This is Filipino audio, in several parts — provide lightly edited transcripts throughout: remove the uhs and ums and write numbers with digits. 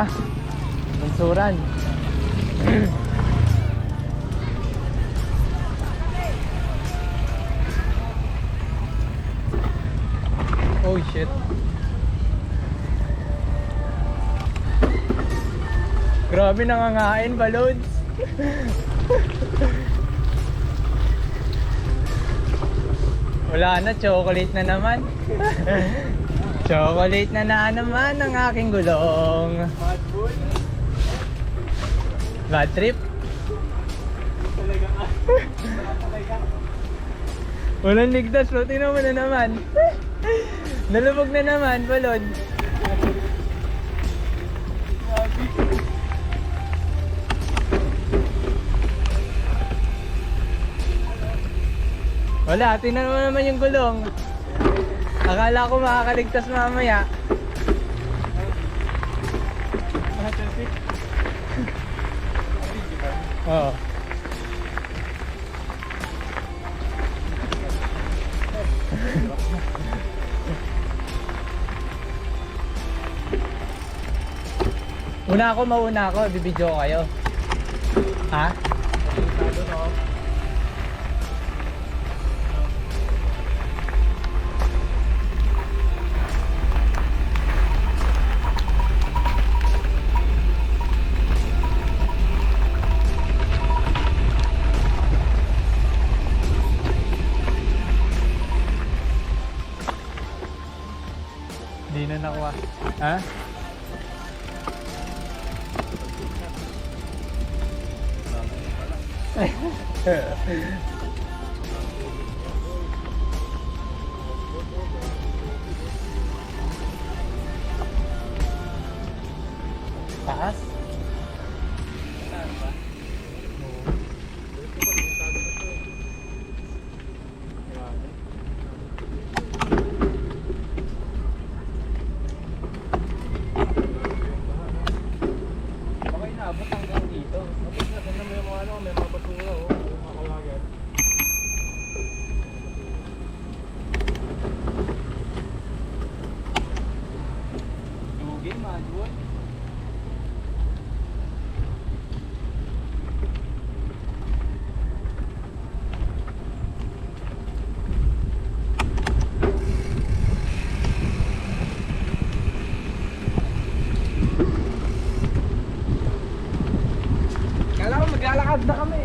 na. Bansuran. Oh shit. Grabe nangangain balloons. Wala na, chocolate na naman. Chocolate na naman ang aking gulong. Bad boy. Bad trip. Talaga ka. Talaga. Walang ligtas, bro. Tingnan mo na naman. Nalubog na naman, balon. Wala, tingnan mo naman yung gulong. Akala ko makakaligtas mamaya. Oo. Mauna ako, bibidyo ko kayo. Ha? Hindi na nakuha. Ha? Taas? Okay na, abot hanggang dito. Abot na, tignan mo yung mga ano, may mga basura oh. Mga kalagan. Dugi, madwood. Kala ko maglalakad na kami.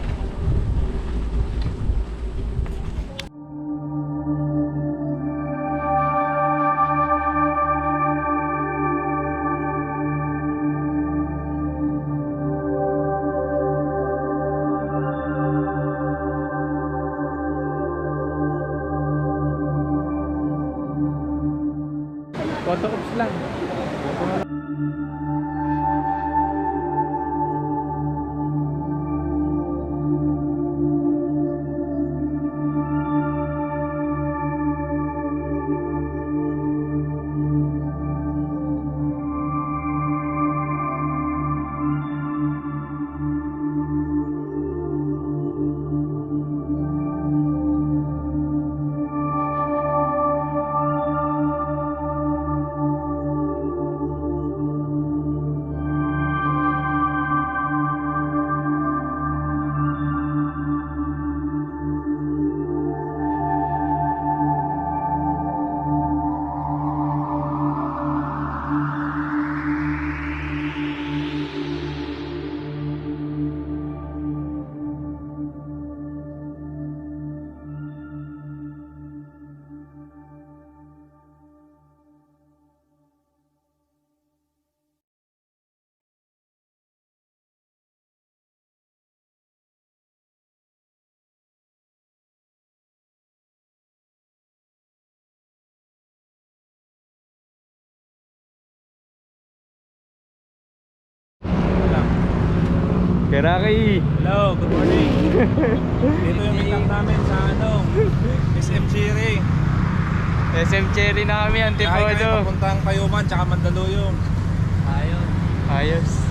Photo ops lang. Keraki! Hello, good morning. Dito yung meetup namin sa SM Cherry. SM Cherry na kami, Kaya Antipodo. papuntang Kayuman tsaka Mandaluyong. Ayos.